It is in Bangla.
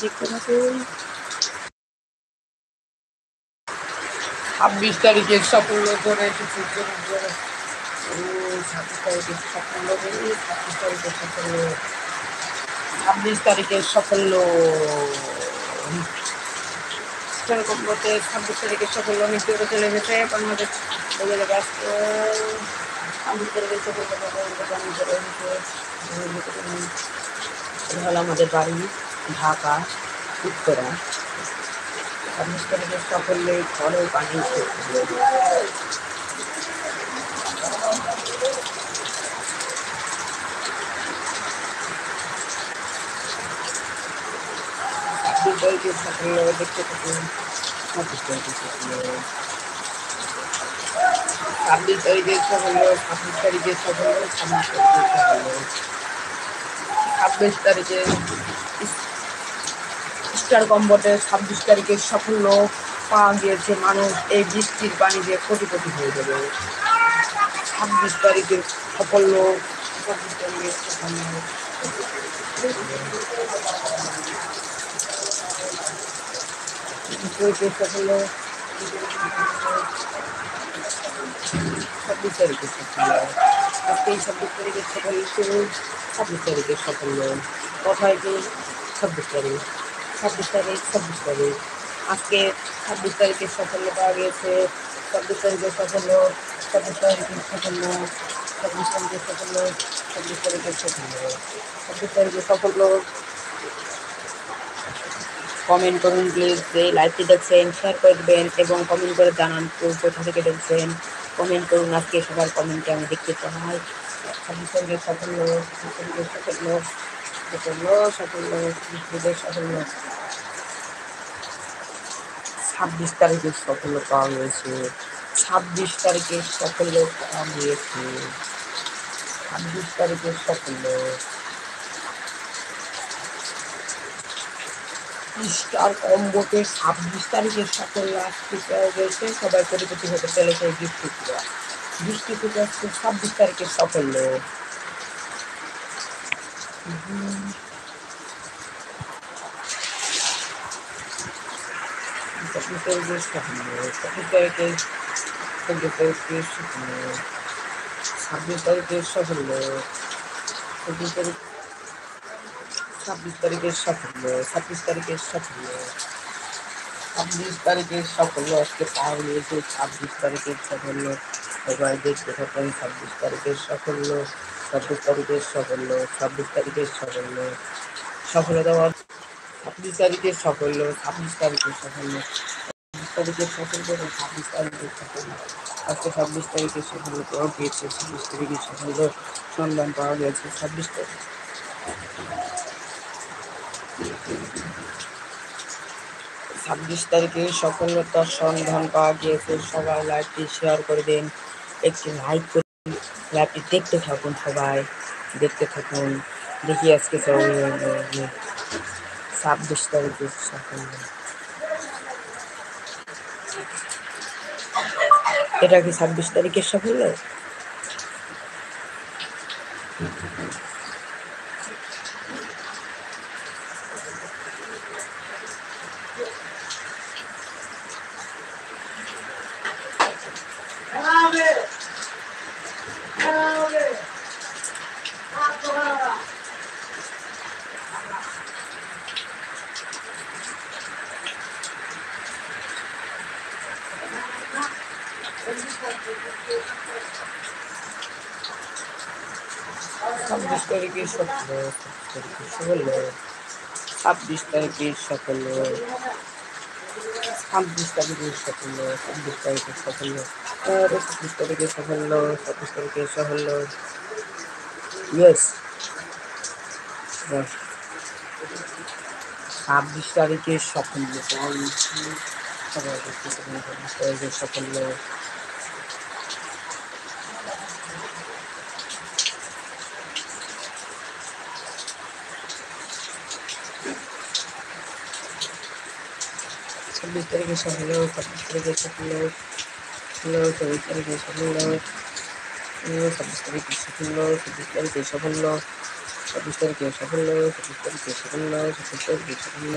দেখতে থাকুন। 26 তারিখের সাফল্য করে 26 তারিখের সাফল্য 26 তারিখের সাফল্য কম্পতে 26 তারিখের সাফল্য নিশ্চিত চলে গেছে। বাংলাদেশ ব্যস্ত 26 তারিখের সাফল্য হলো আমাদের বাড়ি ঢাকা উত্তরা। 26 তারিখের সাফল্যে ঘরে পানি সাফল্য দেখতে থাকুন। 26 তারিখের সাফল্য 26 তারিখের সাফল্য 26 তারিখের সাফল্য 26 তারিখে স্টার কম্বটে 26 তারিখের সাফল্য পাওয়া গিয়েছে। মানুষ এই বৃষ্টির পানিতে কোটিপতি হয়ে যাবে। 26 তারিখের সাফল্য 26 তারিখের সাফল্য 26 তারিখের সাফল্য 26 তারিখের সাফল্য আজকে 26 তারিখের সাফল্য 26 তারিখের সাফল্য কোথায় কি 26 তারিখ 26 তারিখ 26 তারিখ আজকে 26 তারিখের সাফল্য পাওয়া গিয়েছে। 26 তারিখের সাফল্য 26 তারিখের সাফল্য 26 তারিখের সাফল্য 26 তারিখের সাফল্য 26 তারিখের সাফল্য কমেন্ট করুন প্লিজ। যে লাইভটি দেখছেন শেয়ার করে দেবেন এবং কমেন্ট করে জানান কোথা থেকে দেখছেন। কমেন্ট করুন, আজকে সবার কমেন্টে আমি দেখতে চাই। 26 তারিখের সাফল্য 26 তারিখের সাফল্য সাফল্য সাফল্য 26 সাফল্য 26 তারিখের সাফল্য পাওয়া গিয়েছে। 26 তারিখের সাফল্য পাওয়া গিয়েছে। 26 তারিখের সাফল্য স্টার কম্বোতে 26 তারিখের সাফল্য আজকে পাওয়া গেছে। সবাই কোটিপতি হতে চলেছে বৃষ্টি থেকে আজকে 26 তারিখের সাফল্য। 26 তারিখের সাফল্য 26 তারিখের 26 তারিখের সাফল্য 26 তারিখের সাফল্য 26 তারিখ 26 তারিখের সাফল্য 26 তারিখের সাফল্য 26 তারিখের সাফল্য আজকে পাওয়া গিয়েছে। 26 তারিখের সাফল্য সবাই দেখতে থাকেন। 26 তারিখের সাফল্য 26 তারিখের সাফল্য 26 তারিখের সাফল্য সফল দেওয়া 26 তারিখের সাফল্য 26 তারিখের সাফল্য 26 তারিখের সাফল্য 26 তারিখের সাফল্য আজকে 26 তারিখের সাফল্য পাওয়া গিয়েছে। 26 তারিখের সাফল্য সন্ধান পাওয়া গেছে। 26 তারিখ 26 তারিখে সফলতার সন্ধান পাওয়া গিয়েছে। সবাই লাইভটি শেয়ার করে দিন, একটি লাইক করে লাইভটি দেখতে থাকুন। সবাই দেখতে থাকুন। দেখি আজকে 26 তারিখের সাফল্য। এটা কি 26 তারিখের সাফল্য? ছাব্বিশ তারিখের সাফল্য 26 তারিখের সাফল্য 26 তারিখের সাফল্য 26 তারিখের সাফল্য 26 তারিখের সাফল্য 26 তারিখের সাফল্য ইয়েস 26 তারিখের সাফল্য সবাই দেখতে পাবেন। 26 তারিখের সাফল্য 26 তারিখের সাফল্য 26 তারিখের সাফল্য 24 তারিখের সাফল্য 26 তারিখের সাফল্য 26 তারিখের সাফল্য 26 তারিখে সাফল্য, 26 তারিখে সাফল্য, 26 তারিখে সাফল্য।